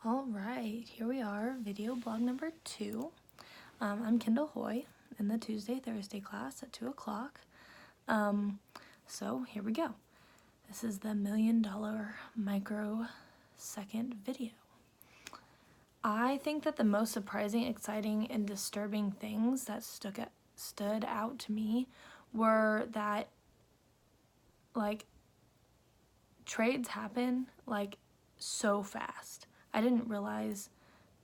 All right, here we are, video blog number 2. I'm Kendall Hoy in the Tuesday-Thursday class at 2 o'clock. So here we go. This is the $1 million microsecond video. I think that the most surprising, exciting, and disturbing things that stood out to me were that, trades happen, so fast. I didn't realize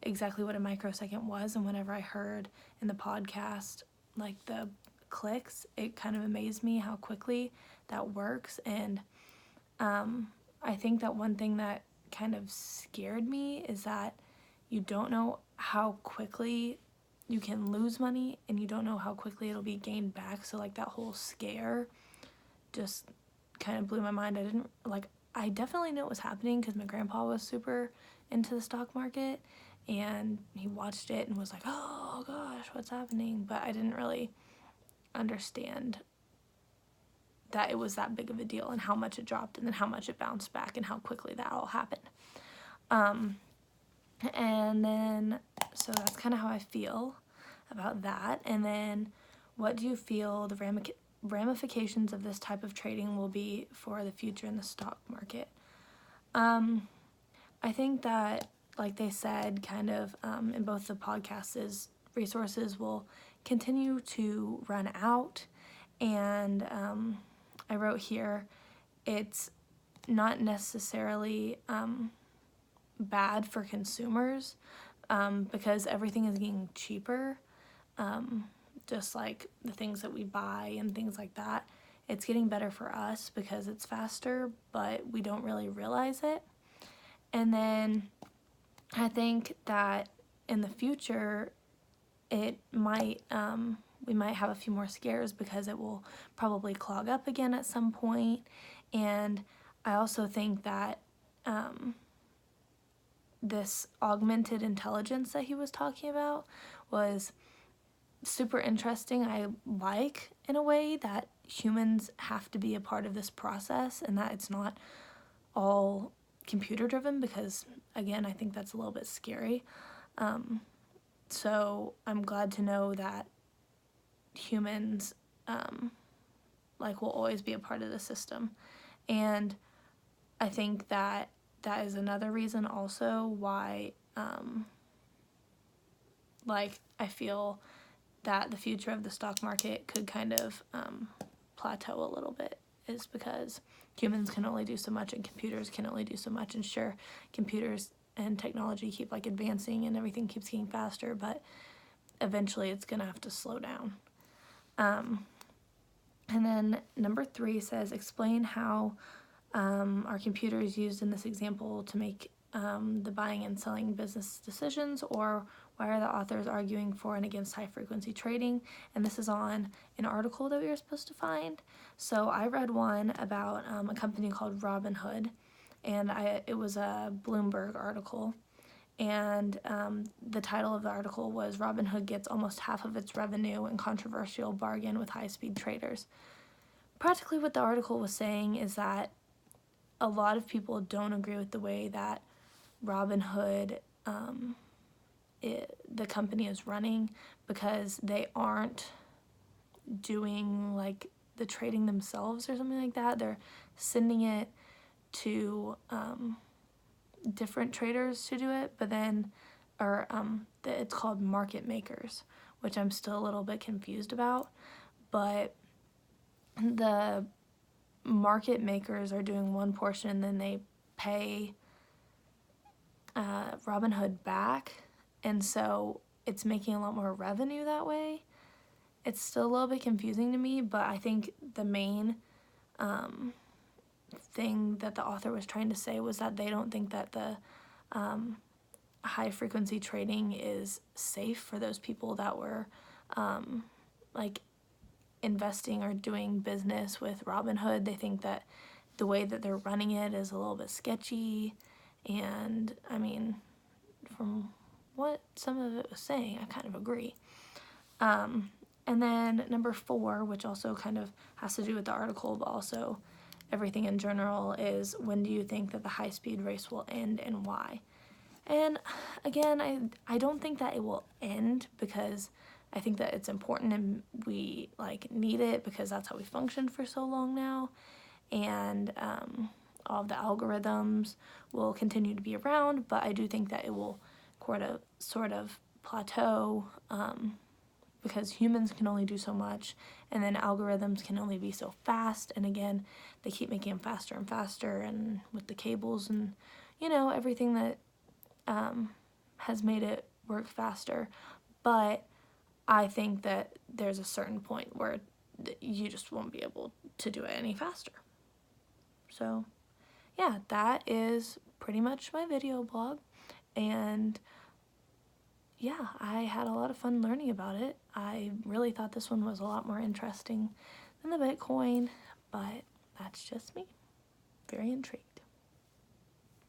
exactly what a microsecond was, and whenever I heard in the podcast, the clicks, it kind of amazed me how quickly that works. And I think that one thing that kind of scared me is that you don't know how quickly you can lose money, and you don't know how quickly it'll be gained back. So that whole scare just kind of blew my mind. I definitely knew it was happening because my grandpa was super into the stock market, and he watched it and was like, oh gosh, what's happening? But I didn't really understand that it was that big of a deal, and how much it dropped, and then how much it bounced back, and how quickly that all happened. And then, so that's kind of how I feel about that. And then, what do you feel the ramifications of this type of trading will be for the future in the stock market? I think that, like they said, kind of in both the podcasts, resources will continue to run out. And I wrote here, it's not necessarily bad for consumers because everything is getting cheaper. Just like the things that we buy and things like that. It's getting better for us because it's faster, but we don't really realize it. And then I think that in the future, it might we might have a few more scares because it will probably clog up again at some point. And I also think that this augmented intelligence that he was talking about was super interesting. I like, in a way, that humans have to be a part of this process and that it's not all computer driven, because again, I think that's a little bit scary. So I'm glad to know that humans will always be a part of the system. And I think that that is another reason also why I feel that the future of the stock market could kind of plateau a little bit, is because humans can only do so much and computers can only do so much. And sure, computers and technology keep advancing and everything keeps getting faster, but eventually it's gonna have to slow down. And then number 3 says, explain how are computers used in this example to make the buying and selling business decisions, or why are the authors arguing for and against high-frequency trading? And this is on an article that we were supposed to find. So I read one about a company called Robinhood, and it was a Bloomberg article. And the title of the article was, Robinhood gets almost half of its revenue in controversial bargain with high-speed traders. Practically what the article was saying is that a lot of people don't agree with the way that Robinhood, the company, is running, because they aren't doing the trading themselves or something like that. They're sending it to different traders to do it, but then, it's called market makers, which I'm still a little bit confused about. But the market makers are doing one portion, and then they pay Robinhood back, and so it's making a lot more revenue that way. It's still a little bit confusing to me, but I think the main thing that the author was trying to say was that they don't think that the high frequency trading is safe for those people that were investing or doing business with Robinhood. They think that the way that they're running it is a little bit sketchy, and I mean, from what some of it was saying, I kind of agree. And then number 4, which also kind of has to do with the article, but also everything in general, is, when do you think that the high-speed race will end, and why? And again, I don't think that it will end, because I think that it's important and we like need it because that's how we functioned for so long now. And all of the algorithms will continue to be around, but I do think that it will sort of plateau, because humans can only do so much, and then algorithms can only be so fast. And again, they keep making them faster and faster, and with the cables and, you know, everything that has made it work faster. But I think that there's a certain point where you just won't be able to do it any faster. So yeah, that is pretty much my video blog. And yeah, I had a lot of fun learning about it. I really thought this one was a lot more interesting than the Bitcoin, but that's just me. Very intrigued.